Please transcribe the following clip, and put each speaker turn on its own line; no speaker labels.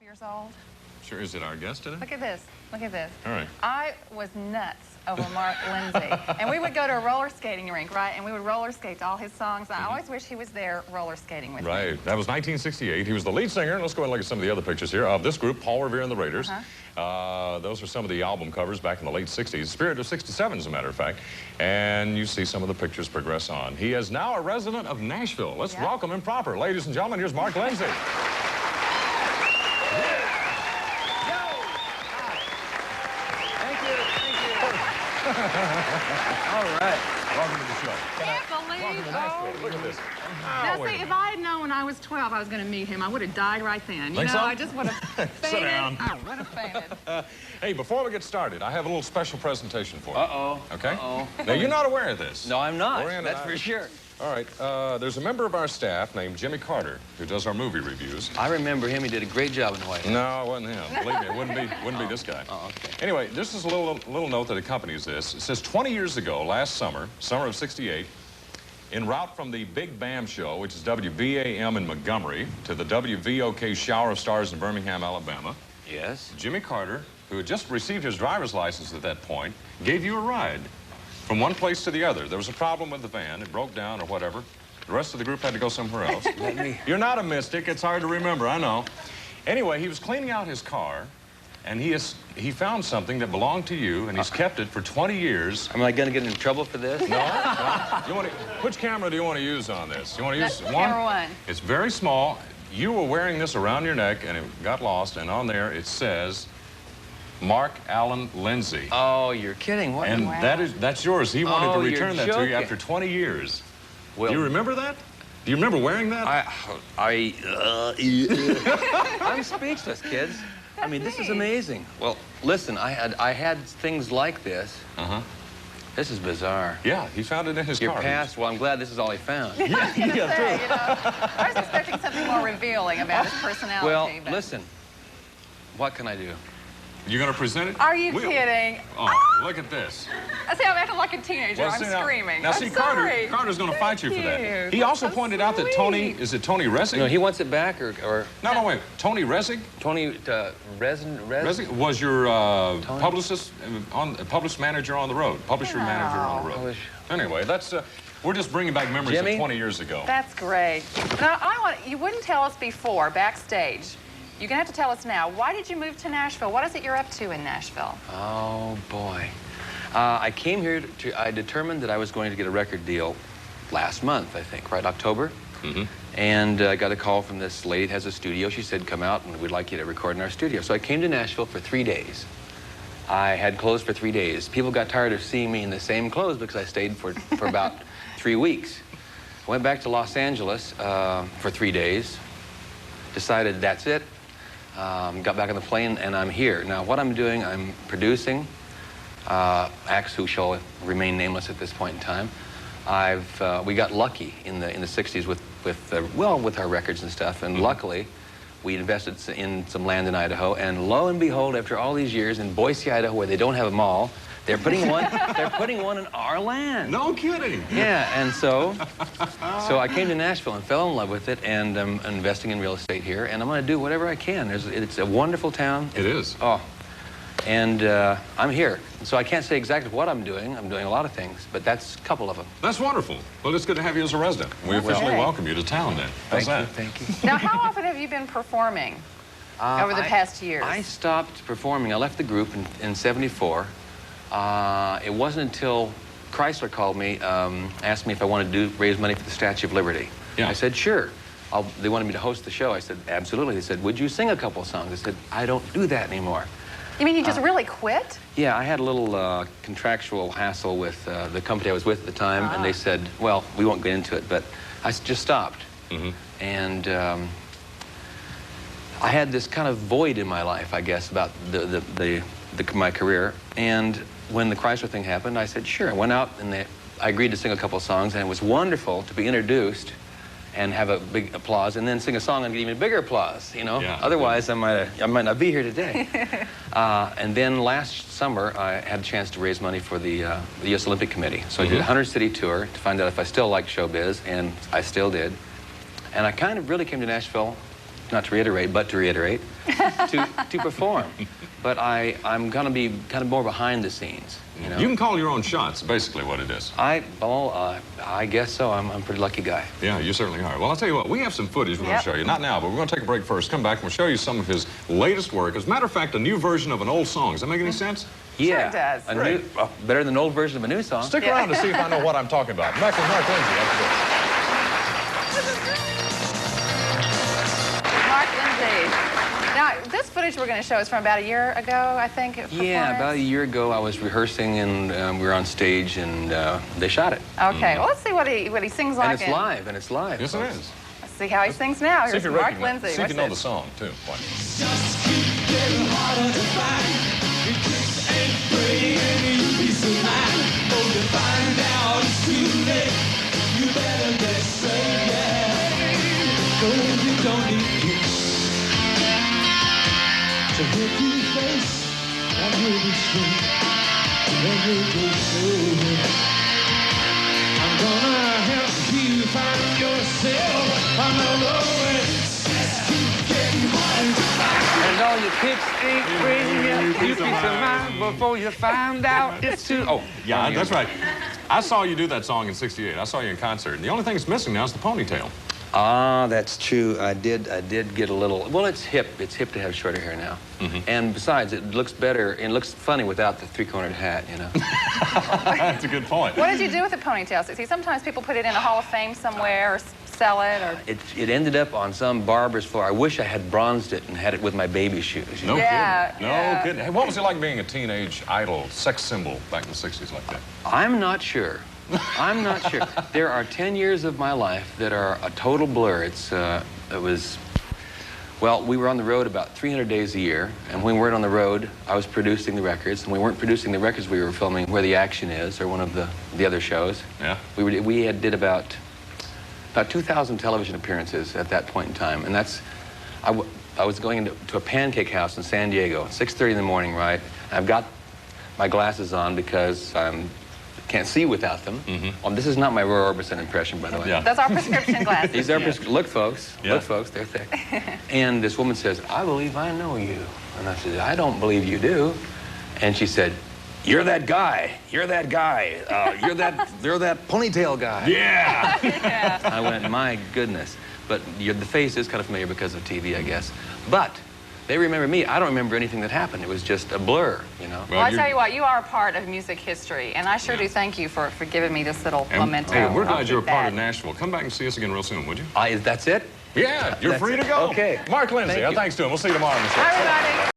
years old.
Sure. Is it our guest today?
Look at this. Look at this.
All right.
I was nuts over Mark Lindsay. And we would go to a roller skating rink, right? And we would roller skate to all his songs. I always wish he was there roller skating with me.
Right. That was 1968. He was the lead singer. Let's go and look at some of the other pictures here of this group, Paul Revere and the Raiders. Those are some of the album covers back in the late 60s. Spirit of 67, as a matter of fact. And you see some of the pictures progress on. He is now a resident of Nashville. Let's welcome him proper. Ladies and gentlemen, here's Mark Lindsay.
All right.
Welcome to the show.
Can't believe it.
Look at this.
Now, see, if I had known when I was 12 I was going to meet him, I would have died right then. You know,
so?
I just would have fainted.
Sit down.
I would have fainted.
Hey, before we get started, I have a little special presentation for you.
Uh-oh.
Okay?
Uh-oh.
Now, you're not aware of this.
No, I'm not.
Orion
That's for sure.
All right. There's a member of our staff named Jimmy Carter who does our movie reviews.
I remember him. He did a great job in White House.
No, it wasn't him. Believe me, it wouldn't be this guy.
Oh, okay.
Anyway, this is a little note that accompanies this. It says 20 years ago, last summer of '68, en route from the Big Bam show, which is WBAM in Montgomery, to the WVOK Shower of Stars in Birmingham, Alabama.
Yes.
Jimmy Carter, who had just received his driver's license at that point, gave you a ride from one place to the other. There was a problem with the van. It broke down or whatever. The rest of the group had to go somewhere else. You're not a mystic. It's hard to remember, I know. Anyway, he was cleaning out his car, and he found something that belonged to you, and he's kept it for 20 years.
Am I going to get in trouble for this?
No. Which camera do you want to use on this? You want to use one?
Camera one.
It's very small. You were wearing this around your neck, and it got lost, and on there it says Mark Allen Lindsay.
Oh, you're kidding. What?
And
wow.
that's yours. He wanted to
you're
return that to you
joking.
after 20 years.
Well,
Do you remember that? Do you remember wearing that?
I'm speechless, kids. I mean, this is amazing. Well, listen, I had things like this. This is bizarre.
Yeah, he found it in his
Your
car.
past, well, I'm glad this is all he found.
I was expecting something more revealing about his personality.
Well,
but...
listen, what can I do?
You're going to present it?
Are you kidding?
Oh, look at this.
I see, I'm acting like a teenager.
Well,
I'm
see,
screaming.
Now, see,
I'm sorry.
Carter's going to fight you for that.
Thank
He
you.
also
That's
pointed
so
out that Tony,
sweet.
is it Tony Resig?
No, he wants it back, or
No, wait. Tony Resig?
Tony
Resig was your publicist, published manager on the road, publisher manager on the road. Anyway, that's we're just bringing back memories
Jimmy?
of 20 years ago.
That's great. Now, you wouldn't tell us before, backstage. You're going to have to tell us now. Why did you move to Nashville? What is it you're up to in Nashville?
Oh, boy. I came here I determined that I was going to get a record deal last month, I think, right, October? And I got a call from this lady that has a studio. She said, come out and we'd like you to record in our studio. So I came to Nashville for 3 days. I had clothes for 3 days. People got tired of seeing me in the same clothes because I stayed for about 3 weeks. I went back to Los Angeles for 3 days, decided that's it. Got back on the plane, and I'm here. Now, what I'm doing, I'm producing acts who shall remain nameless at this point in time. We got lucky in the 60s with our records and stuff, and luckily, we invested in some land in Idaho, and lo and behold, after all these years in Boise, Idaho, where they don't have a mall, they're putting one in our land.
No kidding.
Yeah, and so I came to Nashville and fell in love with it, and I'm investing in real estate here, and I'm going to do whatever I can. It's a wonderful town.
It is.
Oh, and I'm here. So I can't say exactly what I'm doing. I'm doing a lot of things, but that's a couple of them.
That's wonderful. Well, it's good to have you as a resident. We officially welcome you to town then. How's that?
Thank you.
Now, how often have you been performing over the past years?
I stopped performing. I left the group in '74. It wasn't until Chrysler called me, asked me if I wanted to raise money for the Statue of Liberty.
Yeah.
I said, sure. They wanted me to host the show. I said, absolutely. They said, would you sing a couple of songs? I said, I don't do that anymore.
You mean you just really quit?
Yeah, I had a little contractual hassle with the company I was with at the time, and they said, well, we won't get into it, but I just stopped. And I had this kind of void in my life, I guess, about my career. And when the Chrysler thing happened, I said, sure. I went out, and I agreed to sing a couple of songs, and it was wonderful to be introduced and have a big applause, and then sing a song and get even bigger applause, you know?
Yeah.
Otherwise, I might not be here today. And then last summer, I had a chance to raise money for the U.S. Olympic Committee. So I did a 100-city tour to find out if I still liked showbiz, and I still did. And I kind of really came to Nashville not to reiterate, but to reiterate, to perform. But I'm going to be kind of more behind the scenes, you know.
You can call your own shots, basically what it is.
I guess so. I'm a pretty lucky guy.
Yeah, you certainly are. Well, I'll tell you what, we have some footage we're going to show you. Not now, but we're going to take a break first. Come back and we'll show you some of his latest work. As a matter of fact, a new version of an old song. Does that make any sense?
Yeah.
Sure it does.
Better than an old version of a new song.
Stick around to see if I know what I'm talking about. Back with Mark Lindsay.
Mark Lindsay. Now, this footage we're going to show is from about a year ago, I think.
Yeah, about a year ago I was rehearsing and we were on stage and they shot it.
Okay, well, let's see what he sings like.
And it's live, and it's live.
Yes, it is.
Let's see how he sings now.
See if
Here's
you
Mark Lindsay.
See if you know the song, too.
Just keep getting harder to find. Your tricks ain't free and you'll be so mad. Oh, you find out it's too late. You better get straight, yeah. Go if you don't need kicks to hit your face, and you'll be straight. Then you'll go slow. I'm gonna help you find yourself on the road. Just keep getting harder to find.
And all your kicks ain't free yet. You be so mad before you find out it's too... Oh,
yeah, that's right. I saw you do that song in '68. I saw you in concert. And the only thing that's missing now is the ponytail.
Ah, that's true. I did get a little... Well, it's hip. It's hip to have shorter hair now. And besides, it looks better and looks funny without the three-cornered hat, you know.
That's a good point.
What did you do with the ponytail? See, sometimes people put it in a Hall of Fame somewhere or sell it or...
It ended up on some barber's floor. I wish I had bronzed it and had it with my baby shoes.
No
Yeah,
kidding. No
yeah.
kidding. Hey, what was it like being a teenage idol, sex symbol back in the '60s like that?
I'm not sure. I'm not sure. There are 10 years of my life that are a total blur. Well, we were on the road about 300 days a year, and when we weren't on the road, I was producing the records. And we weren't producing the records, we were filming Where the Action Is, or one of the other shows.
Yeah.
We did about 2,000 television appearances at that point in time, and I was going to a pancake house in San Diego, 6:30 in the morning, right? I've got my glasses on because can't see without them. This is not my Roy Orbison impression, by the way.
Yeah.
Those are prescription glasses.
These are look, folks.
Yeah.
Look, folks, they're thick. And this woman says, "I believe I know you." And I said, "I don't believe you do." And she said, "You're that guy. You're that guy. You're that ponytail guy."
Yeah.
Yeah.
I went, "My goodness." But the face is kind of familiar because of TV, I guess. But they remember me. I don't remember anything that happened. It was just a blur, you know.
Well, I tell you what, you are a part of music history, and I sure do thank you for giving me this little memento.
Hey, we're glad you're a part
that.
of Nashville. Come back and see us again real soon, would you?
That's it?
Yeah, you're
That's
free
it.
to go.
Okay.
Mark Lindsay,
Thank you.
thanks to him. We'll see you tomorrow on the show.
Hi, everybody.